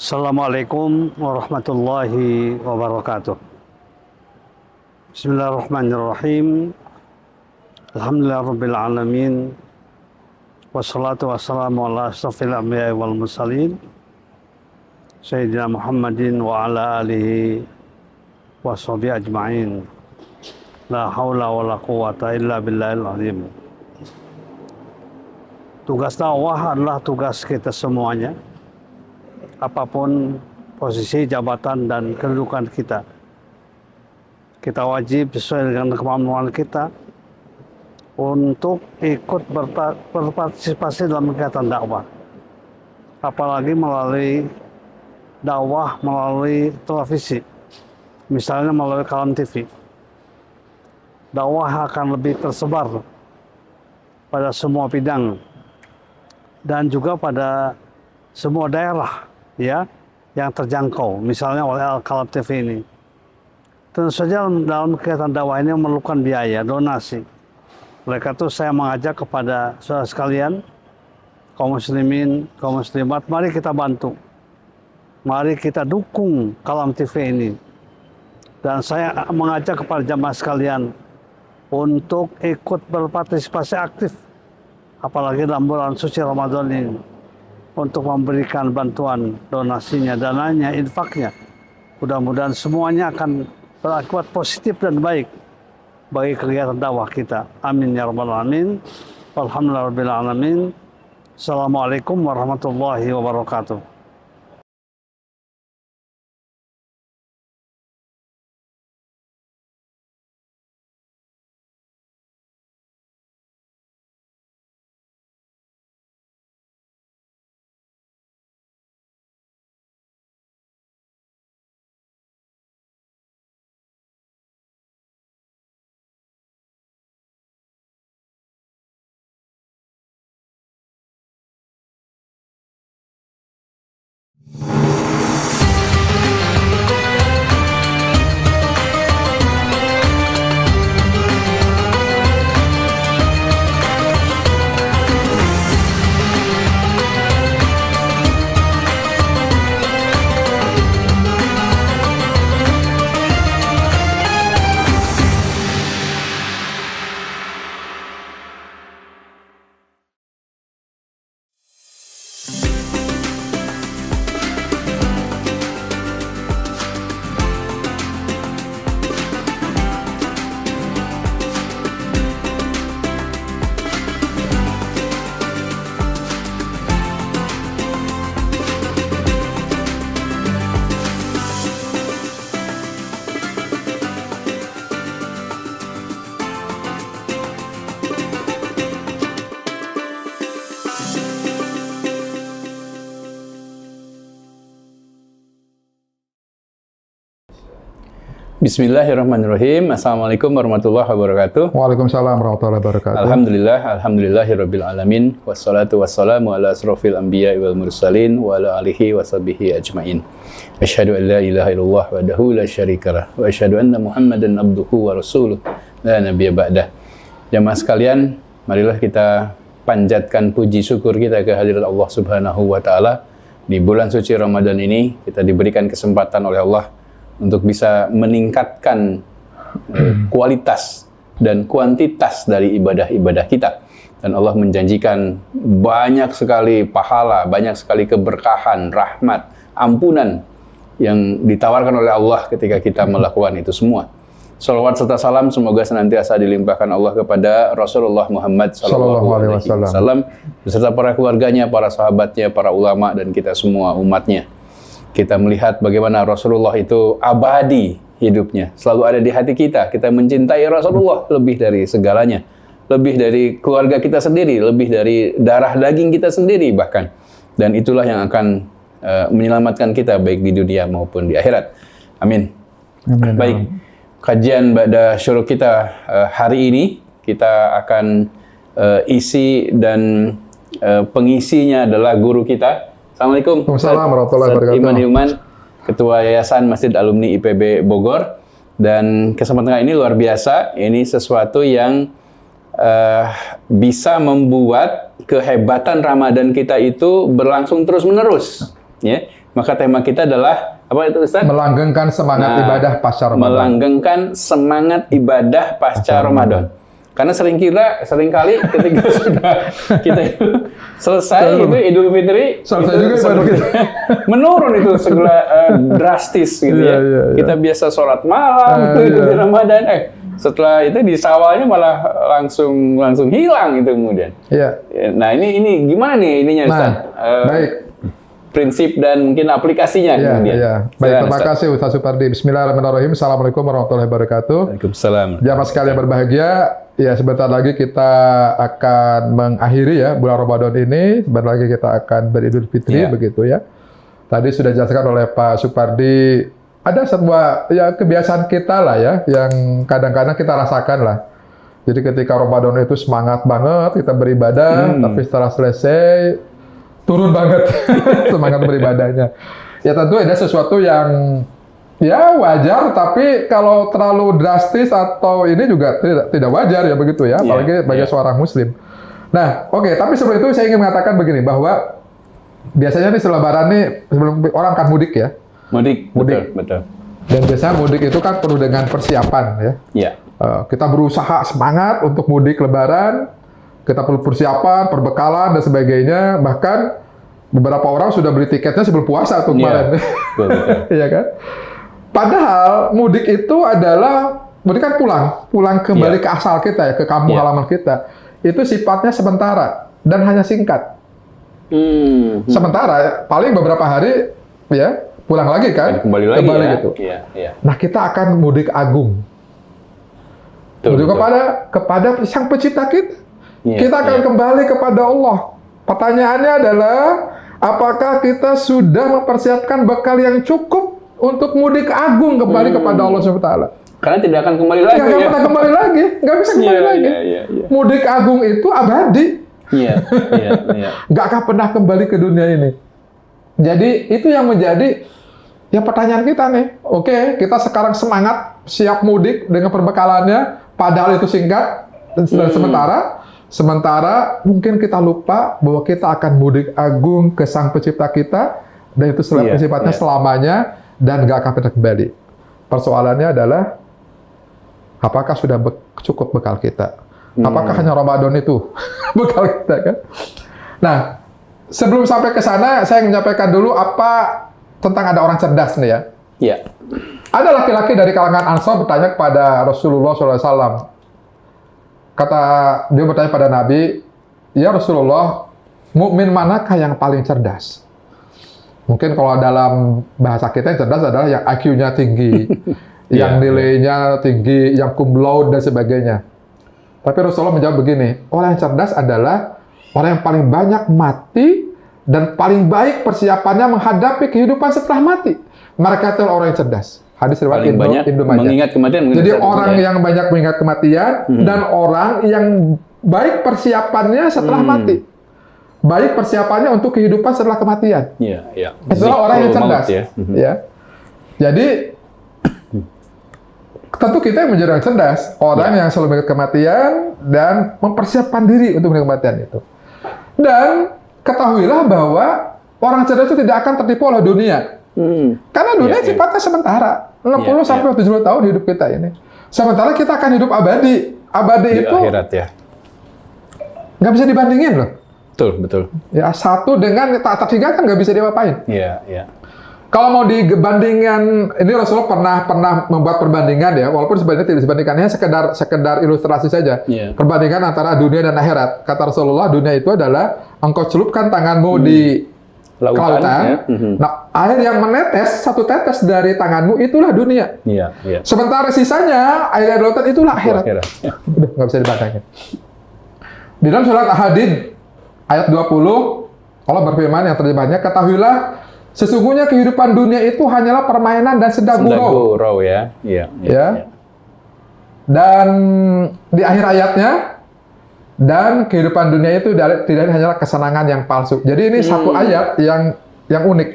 Assalamualaikum warahmatullahi wabarakatuh. Bismillahirrahmanirrahim. Alhamdulillahirabbil alamin. Wassalatu wassalamu ala asyrafil anbiya'i wal mursalin Sayyidina Muhammadin wa ala alihi wa sahbihi ajma'in. La haula wa la quwata illa billahil azim. Tugas dakwah adalah tugas kita semuanya, apapun posisi, jabatan, dan kedudukan kita. Kita wajib sesuai dengan kemampuan kita untuk ikut berpartisipasi dalam kegiatan dakwah. Apalagi melalui dakwah melalui televisi, misalnya melalui Kalam TV. Dakwah akan lebih tersebar pada semua bidang dan juga pada semua daerah, ya, yang terjangkau, misalnya oleh Kalam TV ini. Tentu saja dalam kegiatan dakwah ini memerlukan biaya, donasi. Oleh karena itu saya mengajak kepada saudara sekalian, kaum muslimin, kaum muslimat, mari kita bantu. Mari kita dukung Kalam TV ini. Dan saya mengajak kepada jamaah sekalian untuk ikut berpartisipasi aktif, apalagi dalam bulan suci Ramadan ini, untuk memberikan bantuan, donasinya, dananya, infaknya. Mudah-mudahan semuanya akan berakibat positif dan baik bagi kegiatan dakwah kita. Amin ya rabbal alamin. Alhamdulillahirabbil alamin. Assalamualaikum warahmatullahi wabarakatuh. Bismillahirrahmanirrahim. Assalamualaikum warahmatullahi wabarakatuh. Waalaikumsalam warahmatullahi wabarakatuh. Alhamdulillahirabbil alamin. Wassalatu wassalamu ala asrofil anbiya'i wal mursalin wa ala alihi wa sahbihi ajmain. Asyhadu an la ilaha illallah wahdahu la syarikalah wa asyhadu anna Muhammadan abduhu wa rasuluh la nabiyya ba'dah. Jamaah sekalian, marilah kita panjatkan puji syukur kita ke hadirat Allah Subhanahu wa taala. Di bulan suci Ramadan ini kita diberikan kesempatan oleh Allah untuk bisa meningkatkan kualitas dan kuantitas dari ibadah-ibadah kita. Dan Allah menjanjikan banyak sekali pahala, banyak sekali keberkahan, rahmat, ampunan yang ditawarkan oleh Allah ketika kita melakukan itu semua. Salawat serta salam semoga senantiasa dilimpahkan Allah kepada Rasulullah Muhammad SAW beserta para keluarganya, para sahabatnya, para ulama, dan kita semua umatnya. Kita melihat bagaimana Rasulullah itu abadi hidupnya, selalu ada di hati kita. Kita mencintai Rasulullah lebih dari segalanya, lebih dari keluarga kita sendiri, lebih dari darah daging kita sendiri bahkan. Dan itulah yang akan menyelamatkan kita baik di dunia maupun di akhirat. Amin. Amin. Baik, kajian Ba'da Syuruk kita hari ini kita akan isi dan pengisinya adalah guru kita. Assalamualaikum. Waalaikumsalam warahmatullahi wabarakatuh. Iman Hilman, Ketua Yayasan Masjid Alumni IPB Bogor. Dan kesempatan ini luar biasa. Ini sesuatu yang bisa membuat kehebatan Ramadan kita itu berlangsung terus-menerus. Ya, Maka tema kita adalah apa itu Ustaz? Melanggengkan semangat ibadah pasca Ramadan. Melanggengkan semangat ibadah pasca Ramadan. Karena seringkali ketika sudah kita itu selesai itu Idul Fitri, Selesai itu juga ibadah kita. menurun itu segala drastis gitu ya. Iya. Kita biasa sholat malam di Ramadan, setelah itu di Syawalnya malah langsung hilang itu kemudian. Iya. Nah ini gimana nih ininya Ustaz? Baik. Prinsip dan mungkin aplikasinya Iya, kemudian. iya. Baik, terima kasih Ustaz Supardi. Bismillahirrahmanirrahim. Assalamualaikum warahmatullahi wabarakatuh. Waalaikumsalam. Jamaah sekalian berbahagia, ya sebentar lagi kita akan mengakhiri ya bulan Ramadan ini. Sebentar lagi kita akan beridul fitri, begitu ya. Tadi sudah dijelaskan oleh Pak Supardi, ada sebuah ya kebiasaan kita lah ya, yang kadang-kadang kita rasakan lah. Jadi ketika Ramadan itu semangat banget kita beribadah, tapi setelah selesai turun banget semangat beribadahnya. Ya tentu ada sesuatu yang ya wajar, tapi kalau terlalu drastis atau ini juga tidak wajar ya begitu ya, apalagi bagi seorang muslim. Nah, oke, tapi sebelum itu saya ingin mengatakan begini, bahwa biasanya nih Lebaran nih sebelum orang kan mudik ya. Mudik. Betul. Dan biasanya mudik itu kan penuh dengan persiapan ya. Iya. Kita berusaha semangat untuk mudik Lebaran. Kita perlu persiapan, perbekalan, dan sebagainya. Bahkan beberapa orang sudah beli tiketnya sebelum puasa tuh kemarin. Betul. Iya kan? Padahal mudik itu adalah, mudik kan pulang kembali ke asal kita ya, ke kampung halaman kita. Itu sifatnya sementara dan hanya singkat. Sementara, paling beberapa hari ya, pulang lagi kan? Kembali lagi ya. Gitu. Iya. Nah, kita akan mudik agung. Mudik kepada Sang Pencipta kita. Kita akan kembali kepada Allah. Pertanyaannya adalah, apakah kita sudah mempersiapkan bekal yang cukup untuk mudik agung kembali kepada Allah SWT? Karena tidak akan kembali lagi. Nggak pernah kembali lagi, nggak bisa kembali lagi. Iya. Mudik agung itu abadi. Iya. Nggak akan pernah kembali ke dunia ini. Jadi itu yang menjadi ya pertanyaan kita nih. Oke, kita sekarang semangat siap mudik dengan perbekalannya, padahal itu singkat dan sementara. Sementara mungkin kita lupa bahwa kita akan mudik agung ke Sang Pencipta kita, dan itu sifatnya selamanya dan nggak akan pernah kembali. Persoalannya adalah, apakah sudah cukup bekal kita? Apakah hanya Ramadan itu bekal kita kan? Nah, sebelum sampai ke sana, saya menyampaikan dulu apa tentang ada orang cerdas nih ya. Iya. Ada laki-laki dari kalangan Ansor bertanya kepada Rasulullah SAW. Dia bertanya pada Nabi, ya Rasulullah, mukmin manakah yang paling cerdas? Mungkin kalau dalam bahasa kita yang cerdas adalah yang IQ-nya tinggi, yang nilainya tinggi, yang cum laude dan sebagainya. Tapi Rasulullah menjawab begini, orang yang cerdas adalah orang yang paling banyak mati dan paling baik persiapannya menghadapi kehidupan setelah mati. Mereka itu orang yang cerdas. Hadis riwayat Ibnu Majah. Mengingat kematian. Jadi orang yang banyak mengingat kematian dan orang yang baik persiapannya setelah mati. Baik persiapannya untuk kehidupan setelah kematian. Iya. Itulah orang yang cerdas. Ya. Jadi tentu kita yang menjadi orang cerdas, orang yang selalu mengingat kematian dan mempersiapkan diri untuk mengingat kematian itu. Dan ketahuilah bahwa orang cerdas itu tidak akan tertipu oleh dunia. Karena dunia sifatnya sementara. 60 sampai 70 tahun hidup kita ini. Sementara kita akan hidup abadi. Abadi di itu akhirat ya. Nggak bisa dibandingin loh. Betul. Ya, satu dengan tak tertinggal kan nggak bisa diapain. Iya. Kalau mau dibandingkan, ini Rasulullah pernah membuat perbandingan ya, walaupun sebenarnya tidak dibandingkannya, sekedar ilustrasi saja. Perbandingan antara dunia dan akhirat. Kata Rasulullah, dunia itu adalah engkau celupkan tanganmu di kelautan. Nah, air yang menetes, satu tetes dari tanganmu, itulah dunia. Iya. Sementara sisanya, air dari lautan, itulah akhirat. Udah, nggak bisa dibandingin. Di dalam surat Al-Hadid, ayat 20, Allah berfirman yang terjemahnya, ketahuilah, sesungguhnya kehidupan dunia itu hanyalah permainan dan senda gurau. Ya. Dan di akhir ayatnya, dan kehidupan dunia itu tidak hanyalah kesenangan yang palsu. Jadi ini satu ayat yang unik.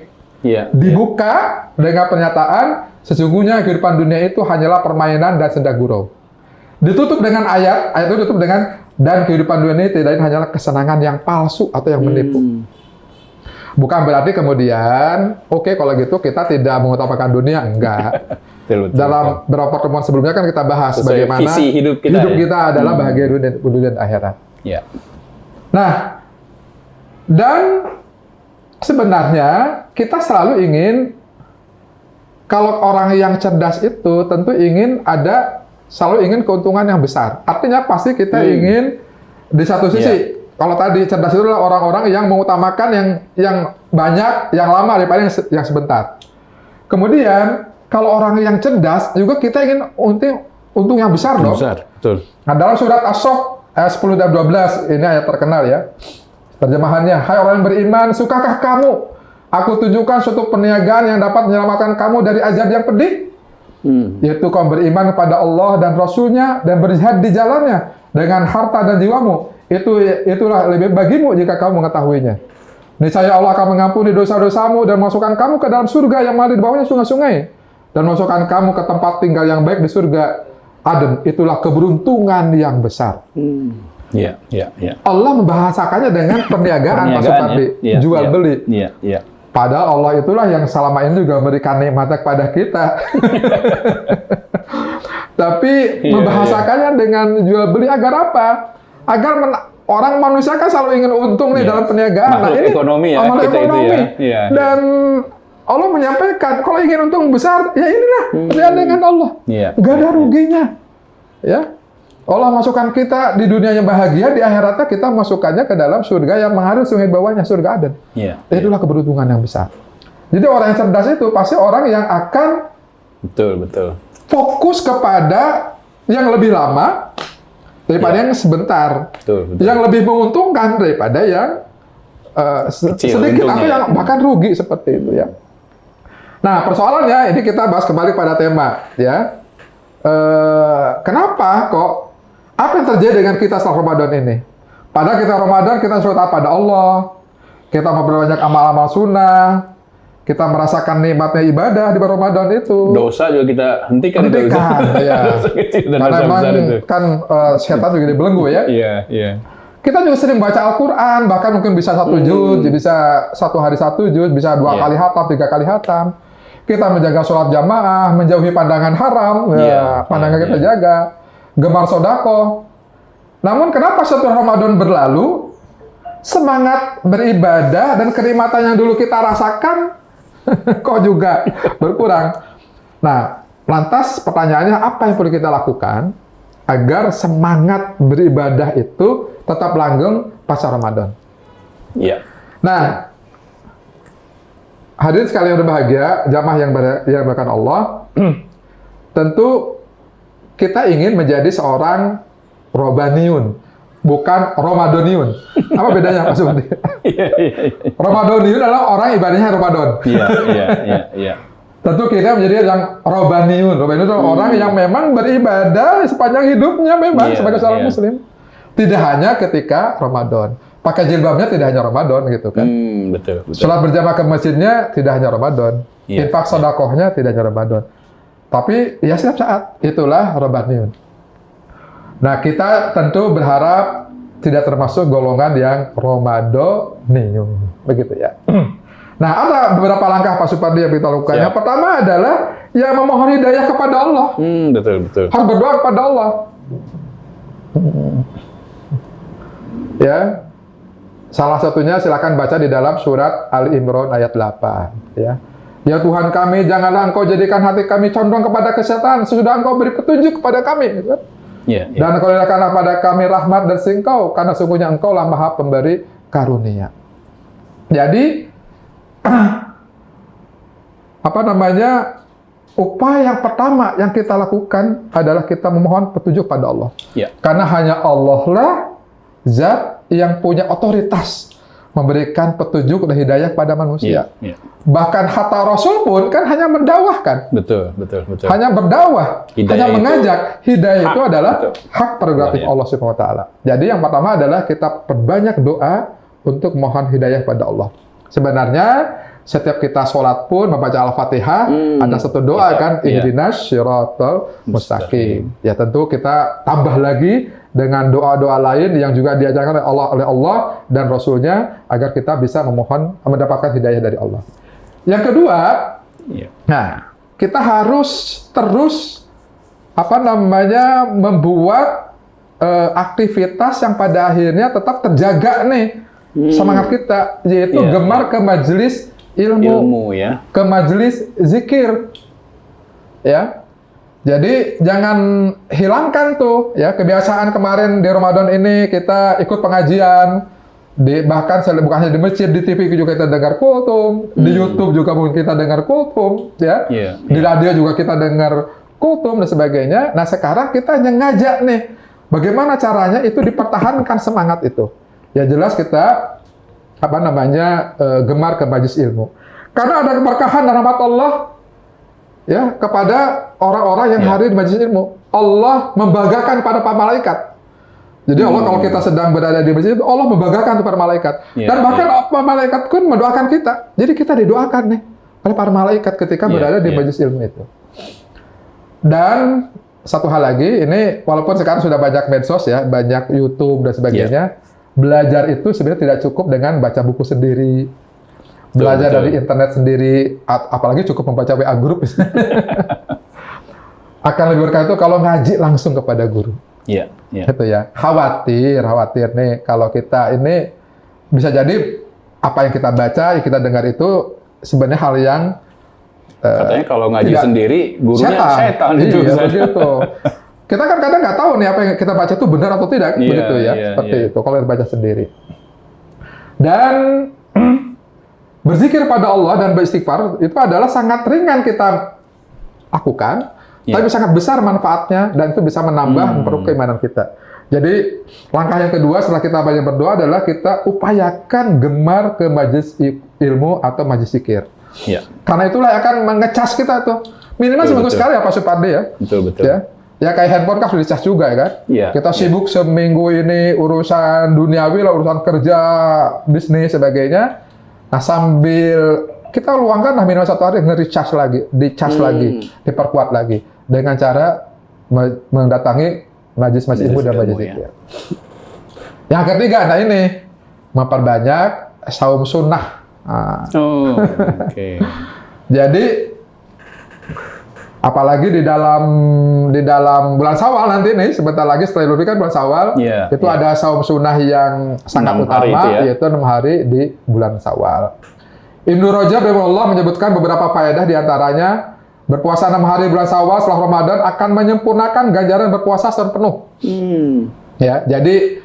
Dibuka dengan pernyataan, sesungguhnya kehidupan dunia itu hanyalah permainan dan senda gurau. Ditutup dengan ayat itu ditutup dengan, dan kehidupan dunia ini tidak hanyalah kesenangan yang palsu atau yang menipu. Bukan berarti kemudian, oke kalau gitu kita tidak mengutamakan dunia, enggak. Betul, Dalam beberapa pertemuan sebelumnya kan kita bahas Sesuai bagaimana visi hidup kita, adalah bahagia dunia dan akhirat. Ya. Nah, dan sebenarnya kita selalu ingin, kalau orang yang cerdas itu tentu selalu ingin keuntungan yang besar. Artinya pasti kita ingin di satu sisi, kalau tadi cerdas itu adalah orang-orang yang mengutamakan yang banyak, yang lama daripada yang sebentar. Kemudian kalau orang yang cerdas juga kita ingin untung yang besar dong. Besar, betul. Nah, dalam surat As-Saff ayat 10 dan 12, ini ayat terkenal ya. Terjemahannya, hai orang yang beriman, sukakah kamu aku tunjukkan suatu perniagaan yang dapat menyelamatkan kamu dari azab yang pedih? Yaitu kamu beriman kepada Allah dan Rasul-Nya dan berjihad di jalannya dengan harta dan jiwamu. Itulah lebih bagimu jika kamu mengetahuinya. Niscaya Allah akan mengampuni dosa-dosamu dan masukkan kamu ke dalam surga yang mengalir di bawahnya sungai-sungai. Dan masukkan kamu ke tempat tinggal yang baik di surga Aden. Itulah keberuntungan yang besar. Iya. Allah membahasakannya dengan perniagaan, Pak Supardi, jual beli. Iya. Padahal Allah itulah yang selama ini juga memberikan nikmatnya kepada kita. Tapi membahasakannya dengan jual beli agar apa? Agar orang manusia kan selalu ingin untung nih dalam perniagaan. Makhluk ekonomi ya, makhluk kita ekonomi. itu ya. Dan Allah menyampaikan, kalau ingin untung besar, ya inilah perniagaan dengan Allah. Nggak ada ruginya. Ya. Allah masukkan kita di dunia yang bahagia, di akhiratnya kita masukkannya ke dalam surga yang mengalir sungai bawahnya, surga Aden. Itulah keberuntungan yang besar. Jadi orang yang cerdas itu pasti orang yang akan betul fokus kepada yang lebih lama daripada yang sebentar. Betul. Yang lebih menguntungkan daripada yang sedikit atau yang bahkan rugi seperti itu ya. Nah, persoalannya ini kita bahas kembali pada tema ya. Kenapa kok apa yang terjadi dengan kita setelah Ramadan ini? Padahal kita Ramadan, kita sudah taat pada Allah, kita memperbanyak amal-amal sunnah, kita merasakan nikmatnya ibadah di bulan Ramadan itu. Dosa juga kita hentikan ya. Karena memang kan setan juga dibelenggu ya. Iya. Kita juga sering baca Al-Quran, bahkan mungkin bisa 1 juz, bisa 1 hari 1 juz, bisa 2 kali hatam, 3 kali hatam. Kita menjaga sholat jamaah, menjauhi pandangan haram, pandangan kita jaga. Gemar sodako. Namun kenapa setelah Ramadan berlalu, semangat beribadah dan kenikmatan yang dulu kita rasakan, kok juga berkurang? Nah, lantas pertanyaannya apa yang perlu kita lakukan agar semangat beribadah itu tetap langgeng pasca Ramadan? Iya. Nah, hadirin sekalian yang berbahagia, jamaah yang dimuliakan Allah, tentu kita ingin menjadi seorang Robaniun, bukan Ramadaniun. Apa bedanya, Pak Supardi? Ramadaniun adalah orang ibadahnya Ramadan. Iya. Tentu kita menjadi yang Robaniun. Robaniun adalah orang yang memang beribadah sepanjang hidupnya memang sebagai seorang Muslim. Tidak hanya ketika Ramadan. Pakai jilbabnya tidak hanya Ramadan gitu kan. Betul. Sholat berjamaah ke masjidnya tidak hanya Ramadan. Infak sedekahnya tidak hanya Ramadan. Tapi ya setiap saat itulah Rabbaniun. Nah, kita tentu berharap tidak termasuk golongan yang Ramadaniun, begitu ya. Nah, ada beberapa langkah Pak Supardi yang kita lakukan. Yang pertama adalah ya memohon hidayah kepada Allah. Betul. Harus berdoa kepada Allah. Ya. Salah satunya silakan baca di dalam surat Ali Imran ayat 8, ya. Ya Tuhan kami, janganlah Engkau jadikan hati kami condong kepada kesesatan sesudah Engkau beri petunjuk kepada kami. Gitu. Dan Engkau limpahkanlah pada kami rahmat dan Engkau, karena sungguhnya Engkau lah Maha Pemberi karunia. Jadi, upaya yang pertama yang kita lakukan adalah kita memohon petunjuk pada Allah. Karena hanya Allah lah zat yang punya otoritas memberikan petunjuk dan hidayah kepada manusia. Bahkan hatta Rasul pun kan hanya mendakwahkan. Betul. Hanya berdakwah, hanya mengajak. Hidayah itu adalah hak prerogatif Allah Subhanahu wa taala. Jadi yang pertama adalah kita perbanyak doa untuk mohon hidayah pada Allah. Sebenarnya setiap kita sholat pun membaca Al-Fatihah, ada satu doa kan, ihdinas syiratal mustaqim. Ya tentu kita tambah lagi dengan doa-doa lain yang juga diajarkan oleh Allah dan Rasulnya agar kita bisa mendapatkan hidayah dari Allah. Yang kedua, nah kita harus terus membuat aktivitas yang pada akhirnya tetap terjaga nih semangat kita, yaitu gemar ke majelis ilmu ya, ke majelis zikir, ya. Jadi jangan hilangkan tuh ya kebiasaan kemarin di Ramadan ini kita ikut pengajian, bahkan bukan hanya di masjid, di TV juga kita dengar kultum, di YouTube juga mungkin kita dengar kultum, ya, di radio juga kita dengar kultum dan sebagainya. Nah sekarang kita hanya ngajak nih, bagaimana caranya itu dipertahankan semangat itu. Ya jelas kita gemar ke majelis ilmu, karena ada keberkahan dan rahmat Allah ya kepada orang-orang yang hadir di majelis ilmu. Allah membanggakan pada para malaikat. Jadi Allah kalau kita sedang berada di majelis itu, Allah membanggakan para malaikat. Dan bahkan para malaikat pun mendoakan kita. Jadi kita didoakan nih oleh para malaikat ketika berada di majelis ilmu itu. Dan satu hal lagi, ini walaupun sekarang sudah banyak medsos ya, banyak YouTube dan sebagainya, belajar itu sebenarnya tidak cukup dengan baca buku sendiri. Belajar dari internet sendiri, apalagi cukup membaca WA group. Akan lebih berkah itu kalau ngaji langsung kepada guru. Iya. Itu ya. Khawatir nih kalau kita ini bisa jadi apa yang kita baca, yang kita dengar itu sebenarnya hal yang katanya kalau ngaji sendiri gurunya setan itu. Iya, begitu. Kita kan kadang nggak tahu nih apa yang kita baca itu benar atau tidak, begitu ya. Seperti itu kalau kita baca sendiri. Dan berzikir pada Allah dan beristighfar itu adalah sangat ringan kita lakukan, tapi sangat besar manfaatnya dan itu bisa menambah memperkuat keimanan kita. Jadi langkah yang kedua setelah kita banyak berdoa adalah kita upayakan gemar ke majelis ilmu atau majelis zikir. Karena itulah akan mengecas kita tuh. Minimal seminggu sekali ya Pak Supardi ya. Betul. Ya kayak handphone kan sudah dicas juga ya kan. Kita sibuk seminggu ini urusan duniawi lah, urusan kerja, bisnis sebagainya. Nah sambil kita luangkan minimal 1 hari nge-recharge lagi, dicas lagi, diperkuat lagi dengan cara mendatangi majelis ilmu dan majelis zikir. Yang ketiga, nah ini memperbanyak saum sunnah. Jadi apalagi di dalam bulan Syawal nanti nih, sebentar lagi setelah Idul Fitri kan bulan Syawal, itu ada saum sunnah yang sangat utama, yaitu 6 hari di bulan Syawal. Ibnu Rajab rahimahullah menyebutkan beberapa faedah diantaranya, berpuasa 6 hari bulan Syawal setelah Ramadan akan menyempurnakan ganjaran berpuasa setahun penuh. Ya, jadi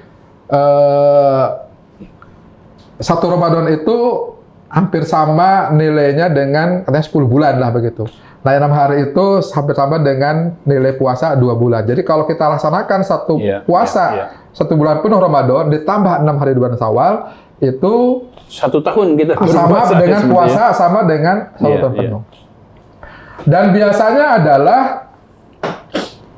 satu Ramadan itu hampir sama nilainya dengan katanya 10 bulan lah begitu. Nah, 6 hari itu hampir sama dengan nilai puasa 2 bulan. Jadi kalau kita laksanakan satu puasa 1 bulan penuh Ramadan ditambah 6 hari di bulan Syawal itu 1 tahun kita sama dengan puasa sama dengan 1 tahun penuh. Dan biasanya adalah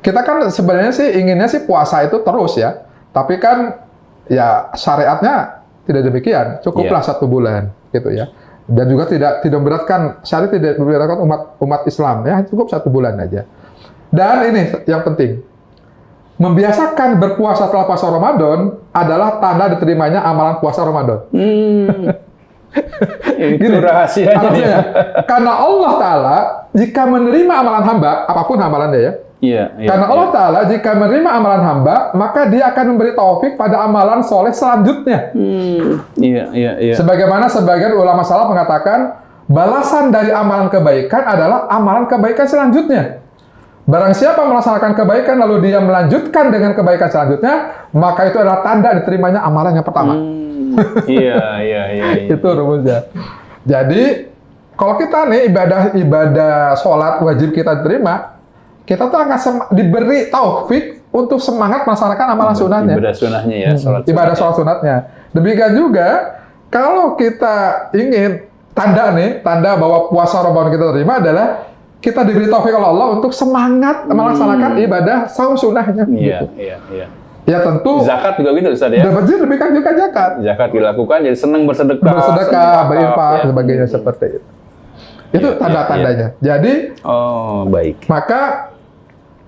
kita kan sebenarnya sih inginnya sih puasa itu terus ya. Tapi kan ya syariatnya tidak demikian. Cukuplah 1 bulan gitu ya. Dan juga tidak memberatkan, syariat tidak memberatkan umat Islam ya, cukup 1 bulan aja. Dan ini yang penting, membiasakan berpuasa setelah puasa Ramadan adalah tanda diterimanya amalan puasa Ramadan. Itu rahasianya. Karena Allah Ta'ala jika menerima amalan hamba, apapun amalannya ya, karena Allah Ta'ala jika menerima amalan hamba, maka dia akan memberi taufik pada amalan soleh selanjutnya. Sebagaimana sebagian ulama salaf mengatakan, balasan dari amalan kebaikan adalah amalan kebaikan selanjutnya. Barang siapa melaksanakan kebaikan, lalu dia melanjutkan dengan kebaikan selanjutnya, maka itu adalah tanda diterimanya amalan yang pertama. Itu rumusnya. Jadi, kalau kita nih ibadah sholat wajib kita diterima, kita tuh akan diberi taufik untuk semangat melaksanakan amalan sunnahnya. Ibadah sunnahnya ya, ibadah sholat sunnahnya. Demikian juga, kalau kita ingin tanda bahwa puasa Ramadan kita terima adalah kita diberi taufik oleh Allah untuk semangat melaksanakan ibadah saum sunnahnya. Ya tentu. Zakat juga gitu Ustaz ya. Demikian juga zakat. Zakat dilakukan jadi senang bersedekah. Berinfak, sebagainya seperti itu. Itu tanda-tandanya. Jadi, baik. Maka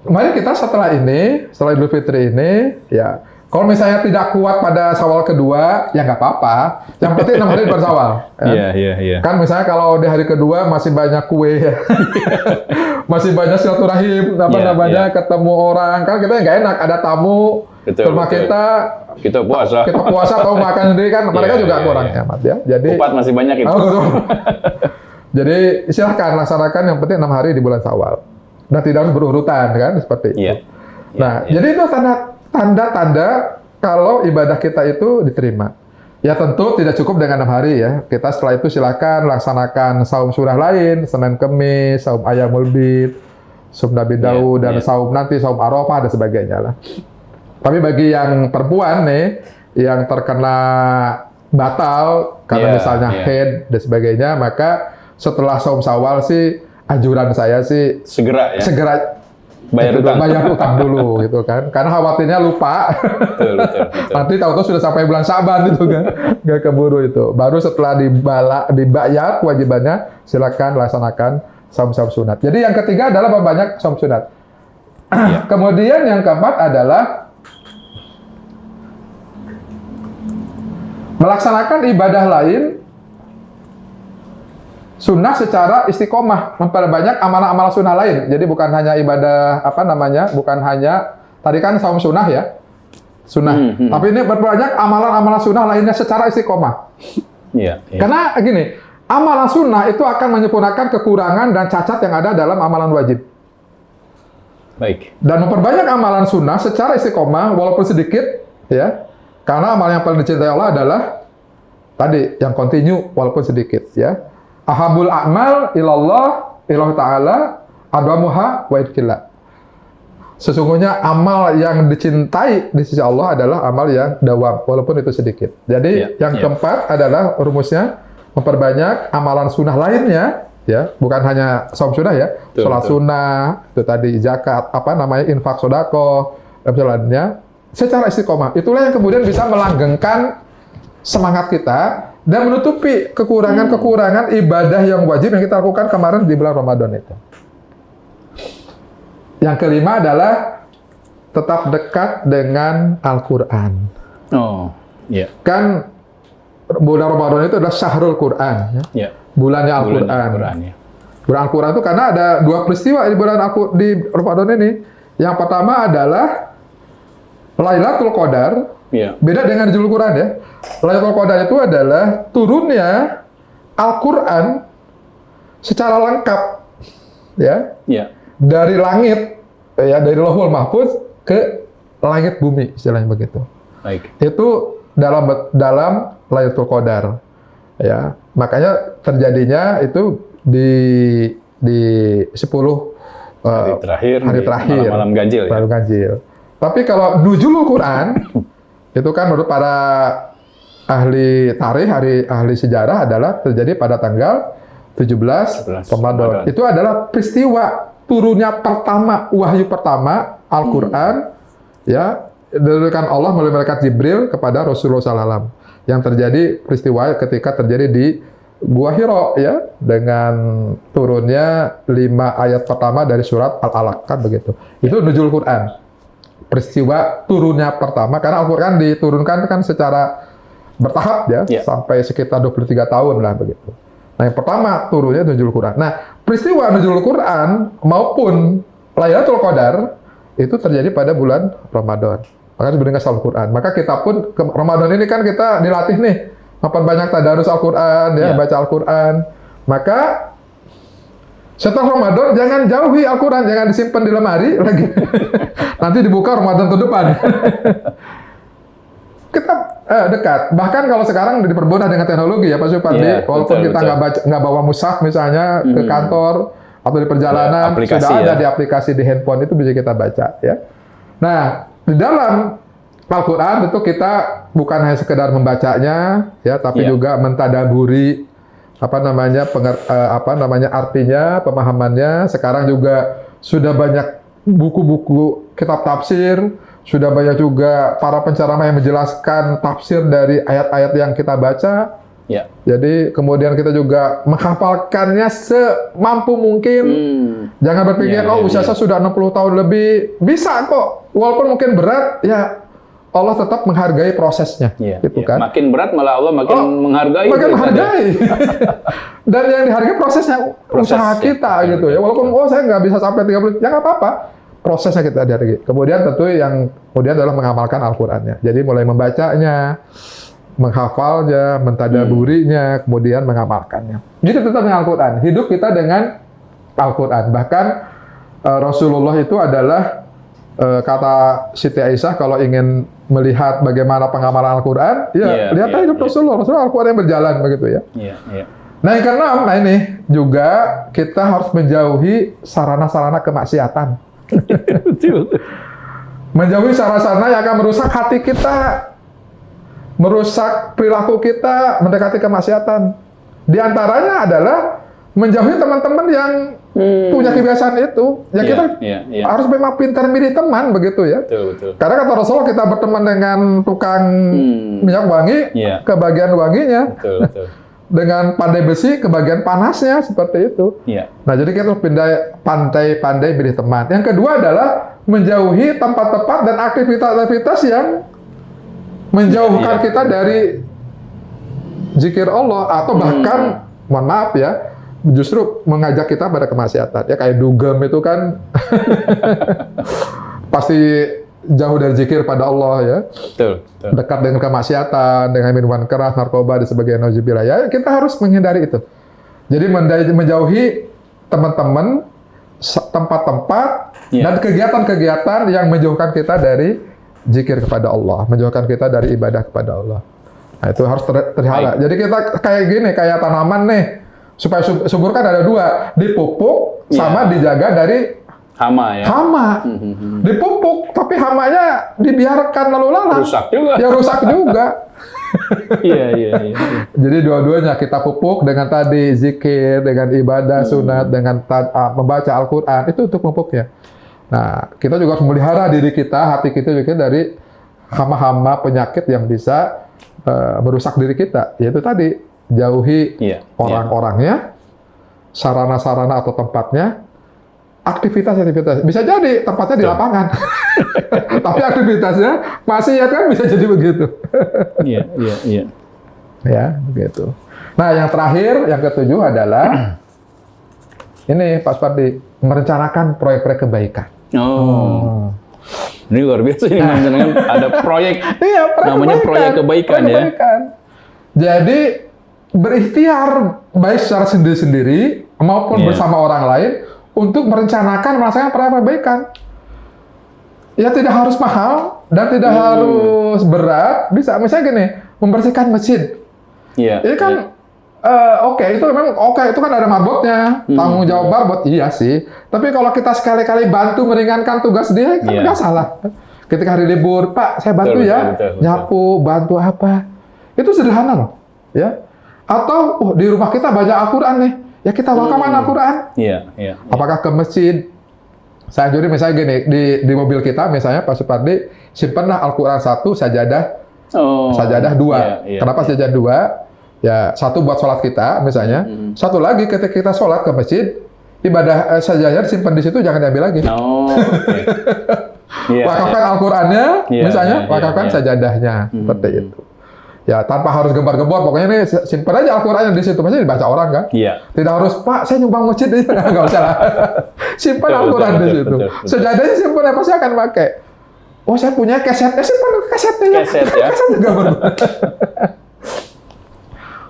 mari kita setelah Idul Fitri ini, ya Kalau misalnya tidak kuat pada Syawal kedua, ya nggak apa-apa. Yang penting 6 hari bersyawal. Iya. Kan misalnya kalau di hari kedua masih banyak kue, ya. Masih banyak silaturahim, ketemu orang. Kan kita nggak enak, ada tamu, rumah kita puasa. Kita puasa atau makan sendiri kan, mereka juga kurang hemat ya. Jadi kupat masih banyak itu. Jadi silahkan laksanakan, yang penting 6 hari di bulan Syawal. Dan tidak harus berurutan kan, seperti itu. Jadi itu tanda-tanda kalau ibadah kita itu diterima. Ya tentu tidak cukup dengan 6 hari ya. Kita setelah itu silakan laksanakan saum sunnah lain, Senin Kemis, saum Ayyamul Bid, saum Nabi Daud, dan saum Arafah dan sebagainya lah. Tapi bagi yang perempuan nih, yang terkena batal karena misalnya haid dan sebagainya, maka setelah saum Syawal sih anjuran saya sih segera bayar utang dulu gitu kan, karena khawatirnya lupa. Betul. Nanti tahu-tahu sudah sampai bulan Syaban itu kan, nggak keburu itu. Baru setelah dibayar kewajibannya, silakan laksanakan saum sunat. Jadi yang ketiga adalah memperbanyak saum sunat. Kemudian yang keempat adalah melaksanakan ibadah lain sunnah secara istiqomah, memperbanyak amalan-amalan sunnah lain. Jadi bukan hanya ibadah bukan hanya tadi kan saum sunnah ya, sunnah. Tapi ini berbanyak amalan-amalan sunnah lainnya secara istiqomah. Karena gini, amalan sunnah itu akan menyempurnakan kekurangan dan cacat yang ada dalam amalan wajib. Baik. Dan memperbanyak amalan sunnah secara istiqomah walaupun sedikit ya, karena amalan yang paling dicintai Allah adalah tadi yang continue walaupun sedikit ya. Ahabul a'mal ilallah ta'ala adwamuha wa idkillah. Sesungguhnya amal yang dicintai di sisi Allah adalah amal yang dawam walaupun itu sedikit. Jadi yang keempat adalah rumusnya memperbanyak amalan sunnah lainnya ya, bukan hanya saum sunnah ya, sholat sunnah, itu tadi zakat, infak sedekah dan lainnya secara istiqomah. Itulah yang kemudian bisa melanggengkan semangat kita dan menutupi kekurangan-kekurangan ibadah yang wajib yang kita lakukan kemarin di bulan Ramadan itu. Yang kelima adalah tetap dekat dengan Al-Quran. Kan bulan Ramadan itu adalah syahrul Quran. Bulannya Al-Quran. Bulan Al-Quran itu karena ada dua peristiwa di di Ramadan ini. Yang pertama adalah Lailatul Qadar. Beda dengan Juzul Quran ya. Lailatul Qadar itu adalah turunnya Al-Quran secara lengkap ya. Dari langit ya, dari Lauhul Mahfuz ke langit bumi, istilahnya begitu. Baik. Itu dalam Lailatul Qadar ya. Makanya terjadinya itu di 10 hari terakhir malam ganjil ya. Malam ganjil. Tapi kalau Nuzulul Quran itu kan menurut para ahli tarikh, ahli sejarah adalah terjadi pada tanggal 17 Ramadan. Itu adalah peristiwa turunnya pertama, wahyu pertama Al-Quran ya, diturunkan Allah melalui malaikat Jibril kepada Rasulullah SAW. Yang terjadi peristiwa ketika terjadi di Gua Hiro ya, dengan turunnya 5 ayat pertama dari surat Al-Alaq kan begitu. Itu Nuzul Quran. Peristiwa turunnya pertama, karena Al-Quran diturunkan kan secara bertahap ya, sampai sekitar 23 tahun lah begitu. Nah yang pertama turunnya Nuzul Quran. Nah peristiwa Nuzul Quran maupun Lailatul Qadar itu terjadi pada bulan Ramadan. Maka diberikan Al-Quran. Maka kita pun ke Ramadan ini kan kita dilatih nih memperbanyak tadarus Al-Quran ya, baca Al-Quran. Maka setelah Ramadan jangan jauhi Al-Quran, jangan disimpan di lemari lagi. Nanti dibuka Ramadan tahun depan. Kita dekat. Bahkan kalau sekarang dipermudah dengan teknologi ya Pak Supardi. Walaupun kita nggak bawa mushaf misalnya ke kantor atau di perjalanan, sudah ada di aplikasi di handphone itu bisa kita baca ya. Nah di dalam Al-Quran itu kita bukan hanya sekedar membacanya ya, tapi juga mentadaburi artinya, pemahamannya. Sekarang juga sudah banyak buku-buku kitab tafsir, sudah banyak juga para penceramah yang menjelaskan tafsir dari ayat-ayat yang kita baca. Jadi kemudian kita juga menghafalkannya semampu mungkin. Jangan berpikir usia saya sudah 60 tahun lebih, bisa kok. Walaupun mungkin berat, ya Allah tetap menghargai prosesnya, gitu kan. Makin berat malah Allah makin menghargai. Makin menghargai. Dan yang dihargai prosesnya, usaha kita, gitu ya. Walaupun saya nggak bisa sampai 30, ya nggak apa-apa. Prosesnya kita hargai. Kemudian tentu yang kemudian adalah mengamalkan Al-Qur'annya. Jadi mulai membacanya, menghafalnya, mentadaburinya, kemudian mengamalkannya. Jadi tetap dengan Al-Quran. Hidup kita dengan Al-Quran. Bahkan Rasulullah itu adalah kata Siti Aisyah kalau ingin melihat bagaimana pengamalan Al-Quran, lihat hidup Rasulullah. Rasulullah Al-Quran yang berjalan begitu ya. Nah yang keenam, ini juga kita harus menjauhi sarana-sarana kemaksiatan. Menjauhi sarana-sarana yang akan merusak hati kita, merusak perilaku kita, mendekati kemaksiatan. Di antaranya adalah menjauhi teman-teman yang punya kebiasaan itu. Ya kita harus memang pintar milih teman begitu ya. Betul. Karena kata Rasulullah kita berteman dengan tukang minyak wangi, kebagian wanginya. Betul. Dengan pandai besi, kebagian panasnya, seperti itu. Nah, jadi kita harus pandai-pandai pilih teman. Yang kedua adalah menjauhi tempat-tempat dan aktivitas-aktivitas yang menjauhkan kita dari zikir Allah, atau bahkan, mohon maaf ya, justru mengajak kita pada kemaksiatan. Ya kayak dugem itu kan, pasti jauh dari zikir pada Allah ya. Betul. Dekat dengan kemaksiatan, dengan minuman keras, narkoba, dan sebagainya. Ya, kita harus menghindari itu. Jadi menjauhi teman-teman, tempat-tempat, dan kegiatan-kegiatan yang menjauhkan kita dari zikir kepada Allah, menjauhkan kita dari ibadah kepada Allah. Nah, itu harus terpelihara. Jadi kita kayak gini, kayak tanaman nih, supaya subur kan ada dua, dipupuk sama dijaga dari hama ya. Dipupuk, tapi hamanya dibiarkan lalu lalang. Rusak juga. Ya rusak juga. Iya. Jadi dua-duanya kita pupuk dengan tadi zikir, dengan ibadah sunat, dengan membaca Al-Quran, itu untuk pupuknya. Nah, kita juga harus memelihara diri kita, hati kita juga dari hama-hama penyakit yang bisa merusak diri kita. Yaitu tadi, jauhi orang-orangnya, sarana-sarana atau tempatnya, aktivitas. Bisa jadi tempatnya di lapangan. Tapi aktivitasnya masih ya kan bisa jadi begitu. Iya. Ya, begitu. Nah, yang terakhir, yang ketujuh adalah ini Pak Supardi, merencanakan proyek-proyek kebaikan. Ini luar biasa ini dengan ada proyek, namanya proyek kebaikan ya. Jadi berikhtiar baik secara sendiri-sendiri maupun bersama orang lain untuk merencanakan melaksanakan proyek kebaikan. Ya tidak harus mahal dan tidak harus berat. Bisa misalnya gini, membersihkan masjid. Ini kan itu memang itu kan ada mabotnya, tanggung jawab mabot, iya sih. Tapi kalau kita sekali-kali bantu meringankan tugas dia, kan nggak salah. Ketika hari libur, Pak, saya bantu betul. Nyapu, bantu apa? Itu sederhana loh, ya. Atau di rumah kita banyak Al-Quran nih, ya kita wakafkan Al-Quran. Iya. Apakah ke masjid? Saya jadi misalnya gini, di mobil kita misalnya Pak Supardi, simpanlah Al-Quran 1, sajadah 2. Kenapa sajadah 2? Ya, satu buat sholat kita misalnya, satu lagi ketika kita sholat ke masjid, ibadah sajadah disimpan di situ, jangan diambil lagi. Wakafkan Al-Qurannya, misalnya, wakafkan sajadahnya, seperti itu. Ya, tanpa harus gembar-gembor, pokoknya ini simpan aja Al-Qurannya di situ, pasti dibaca orang kan? Tidak harus, Pak, saya nyumbang masjid, nggak usah lah. Simpan Al-Quran di situ. Sajadahnya simpan, pasti akan pakai. Oh, saya punya kesetnya, simpan kesetnya. Keset ya? Keset juga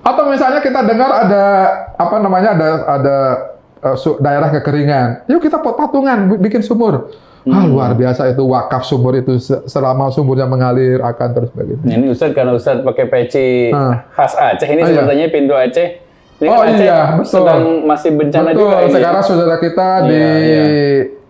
Atau misalnya kita dengar ada daerah kekeringan, yuk kita patungan bikin sumur. Luar biasa itu, wakaf sumur itu selama sumurnya mengalir akan terus begitu. Ini Ustadz, karena Ustadz pakai peci khas Aceh, ini sepertinya pintu Aceh. Ini Aceh betul. Sedang masih bencana juga. Sekarang saudara kita di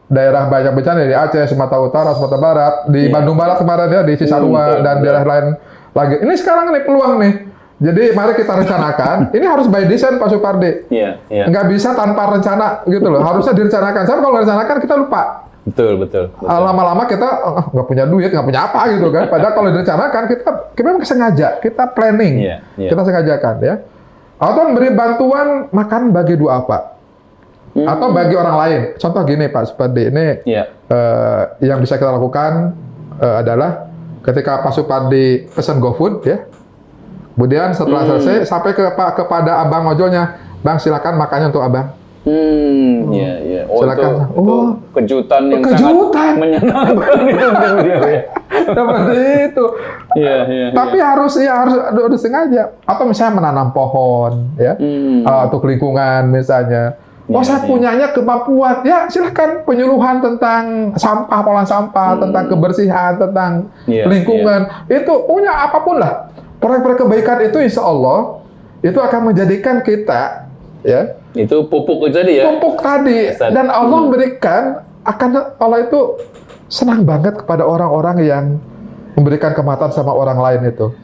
daerah banyak bencana di Aceh, Sumatera Utara, Sumatera Barat, di Bandung Barat kemarin ya, di Cisarua dan daerah lain lagi. Ini sekarang nih peluang nih. Jadi mari kita rencanakan. Ini harus by design Pak Supardi. Nggak bisa tanpa rencana gitu loh. Harusnya direncanakan. Saya kalau nggak rencanakan kita lupa. Betul. Lama-lama kita nggak punya duit, nggak punya apa gitu kan. Padahal kalau direncanakan kita memang sengaja, kita planning, kita sengajakan ya. Atau memberi bantuan makan bagi dua apa? Atau bagi orang lain. Contoh gini Pak Supardi, ini yang bisa kita lakukan adalah ketika Pak Supardi pesan GoFood ya. Kemudian setelah selesai sampai kepada abang ojolnya, "Bang, silakan makannya untuk abang." Iya, iya. Oh, Silakan. itu kejutan yang Kejutan. sangat menyenangkan itu untuk beliau ya. Seperti itu. Iya, iya. Tapi harus sengaja. Atau misalnya menanam pohon, ya, untuk lingkungan misalnya. Oh, Iya, saya punyanya kemampuan. Ya, silahkan penyuluhan tentang sampah, pengolahan sampah, tentang kebersihan, tentang Iya, lingkungan. Itu punya apapun lah. Proyek-proyek kebaikan itu insya Allah itu akan menjadikan kita, ya, Itu pupuk itu tadi ya. pupuk tadi. Ustaz. Dan Allah memberikan, Allah itu senang banget kepada orang-orang yang memberikan kemataan sama orang lain itu.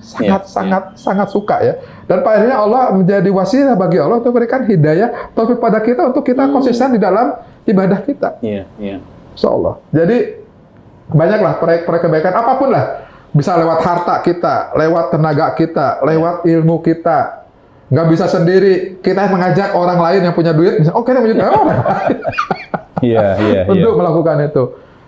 Sangat suka ya. Dan pada akhirnya Allah menjadi wasilah bagi Allah untuk memberikan hidayah taufik pada kita untuk kita konsisten di dalam ibadah kita. Iya, iya. Insya Allah. Jadi banyaklah proyek-proyek kebaikan apapun lah. Bisa lewat harta kita, lewat tenaga kita, lewat ilmu kita. Nggak bisa sendiri. Kita mengajak orang lain yang punya duit, misalnya, kita punya orang lain. Iya, iya, iya. Untuk melakukan itu.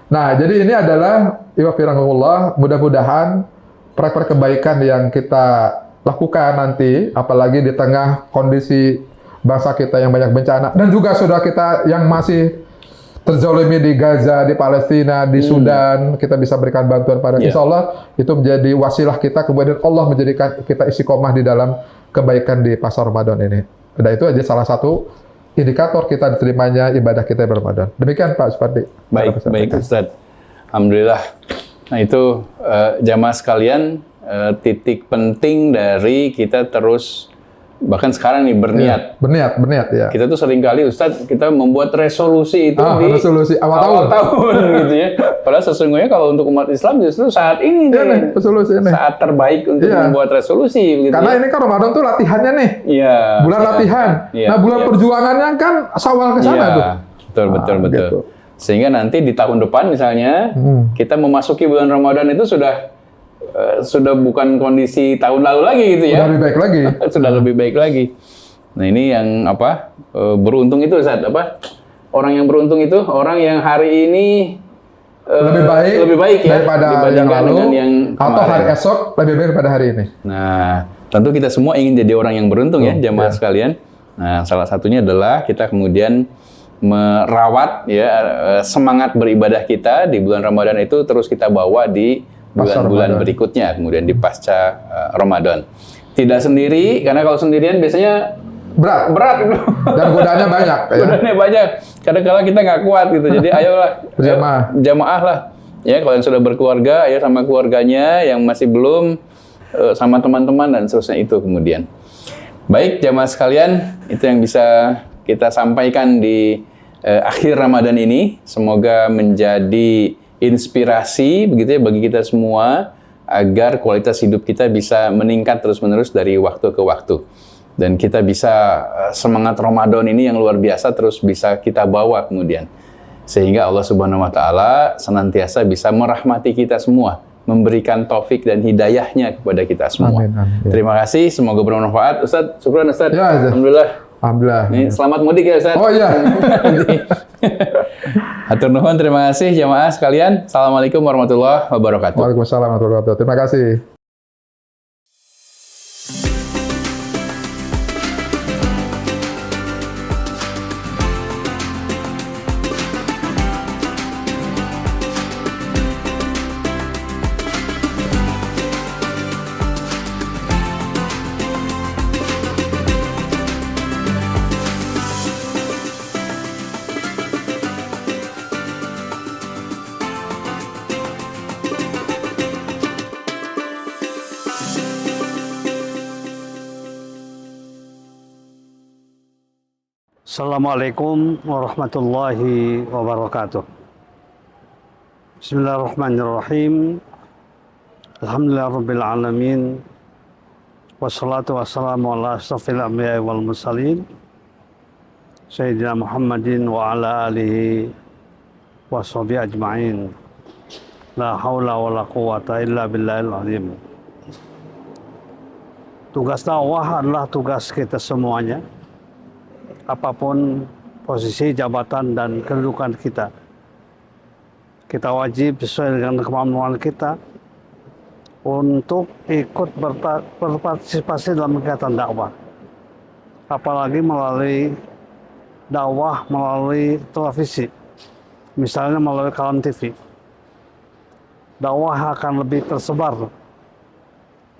Nah, jadi ini adalah Iwafirahumullah, mudah-mudahan proyek-proyek kebaikan yang kita lakukan nanti, apalagi di tengah kondisi bangsa kita yang banyak bencana, dan juga saudara kita yang masih terzalimi di Gaza, di Palestina, di Sudan, kita bisa berikan bantuan pada insya Allah, itu menjadi wasilah kita, kemudian Allah menjadikan kita istiqomah di dalam kebaikan di pasar Ramadan ini. Dan itu aja salah satu indikator kita diterimanya ibadah kita di Ramadan. Demikian Pak Supardi. Baik Ustadz. Alhamdulillah. Nah itu jamaah sekalian, titik penting dari kita terus, bahkan sekarang nih berniat. Berniat ya. Kita tuh seringkali Ustadz, kita membuat resolusi itu di resolusi awal tahun gitu ya. Padahal sesungguhnya kalau untuk umat Islam justru saat ini nih, resolusi ini. saat terbaik untuk membuat resolusi. Begitu karena ya. ini kan Ramadan tuh latihannya nih. Iya. Bulan latihan. Nah bulan perjuangannya kan Syawal ke sana tuh. Betul. Gitu. Sehingga nanti di tahun depan misalnya kita memasuki bulan Ramadan itu sudah bukan kondisi tahun lalu lagi gitu ya. Sudah lebih baik lagi. Sudah lebih baik lagi. Nah ini yang beruntung itu Ustaz, orang yang beruntung itu orang yang hari ini lebih baik ya daripada yang lalu, dengan yang atau hari esok lebih baik daripada hari ini. Nah tentu kita semua ingin jadi orang yang beruntung ya jamaah sekalian. Nah salah satunya adalah kita kemudian merawat ya semangat beribadah kita di bulan Ramadan itu terus kita bawa di bulan-bulan berikutnya, kemudian di pasca Ramadan. Tidak sendiri, karena kalau sendirian biasanya berat itu. Dan godaannya banyak. Godaannya banyak. Kadang-kadang kita nggak kuat gitu. Jadi ayolah jamaah lah. Ya kalau yang sudah berkeluarga, ayo sama keluarganya, yang masih belum sama teman-teman dan seterusnya itu kemudian. Baik jamaah sekalian, itu yang bisa kita sampaikan di akhir Ramadan ini. Semoga menjadi inspirasi begitu ya bagi kita semua agar kualitas hidup kita bisa meningkat terus-menerus dari waktu ke waktu. Dan kita bisa semangat Ramadan ini yang luar biasa terus bisa kita bawa kemudian. Sehingga Allah Subhanahu wa taala senantiasa bisa merahmati kita semua, memberikan taufik dan hidayahnya kepada kita semua. Amin. Terima kasih, semoga bermanfaat. Ustaz, syukran Ustaz. Ya, Alhamdulillah. Alhamdulillah. Selamat mudik ya Ustaz. Oh iya. Hatur nuhun, terima kasih jamaah sekalian. Assalamualaikum warahmatullahi wabarakatuh. Waalaikumsalam warahmatullahi wabarakatuh. Terima kasih. Assalamualaikum warahmatullahi wabarakatuh. Bismillahirrahmanirrahim. Alhamdulillahirabbil alamin. Wassalatu wassalamu ala asyrafil anbiya'i wal mursalin. Sayyidina Muhammadin wa ala alihi washabihi ajma'in. La haula wala quwwata illa billahil azim. Tugas dakwah adalah tugas kita semuanya. Apapun posisi, jabatan, dan kedudukan kita. Kita wajib sesuai dengan kemampuan kita untuk ikut berpartisipasi dalam kegiatan dakwah. Apalagi melalui dakwah melalui televisi, misalnya melalui Kalam TV. Dakwah akan lebih tersebar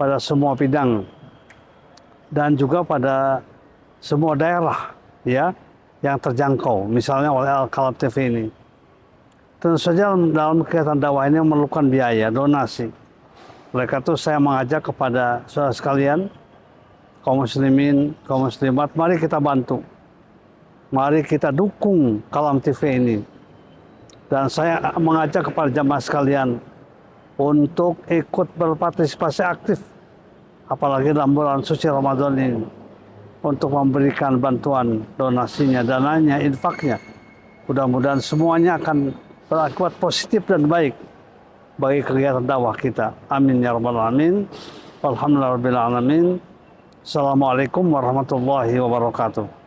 pada semua bidang dan juga pada semua daerah ya yang terjangkau, misalnya oleh Al-Kalam TV ini. Tentu saja dalam kegiatan dakwah ini memerlukan biaya, donasi. Oleh karena itu saya mengajak kepada saudara sekalian, kaum muslimin, kaum muslimat, mari kita bantu. Mari kita dukung Kalam TV ini. Dan saya mengajak kepada jamaah sekalian untuk ikut berpartisipasi aktif, apalagi dalam bulan suci Ramadan ini, untuk memberikan bantuan donasinya, dananya, infaknya. Mudah-mudahan semuanya akan berakibat positif dan baik bagi kegiatan dakwah kita. Amin ya rabbal alamin. Alhamdulillah rabbil alamin. Assalamualaikum warahmatullahi wabarakatuh.